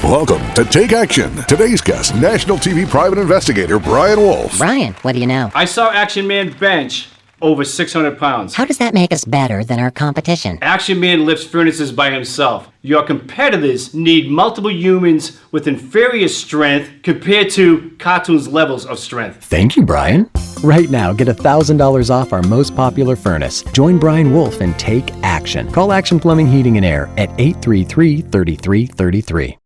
Welcome to Take Action. Today's guest, National TV private investigator Brian Wolfe. Brian, what do you know? I saw Action Man bench over 600 pounds. How does that make us better than our competition? Action Man lifts furnaces by himself. Your competitors need multiple humans with inferior strength compared to cartoons' levels of strength. Thank you, Brian. Right now, get $1,000 off our most popular furnace. Join Brian Wolfe and take action. Call Action Plumbing, Heating, and Air at 833-3333.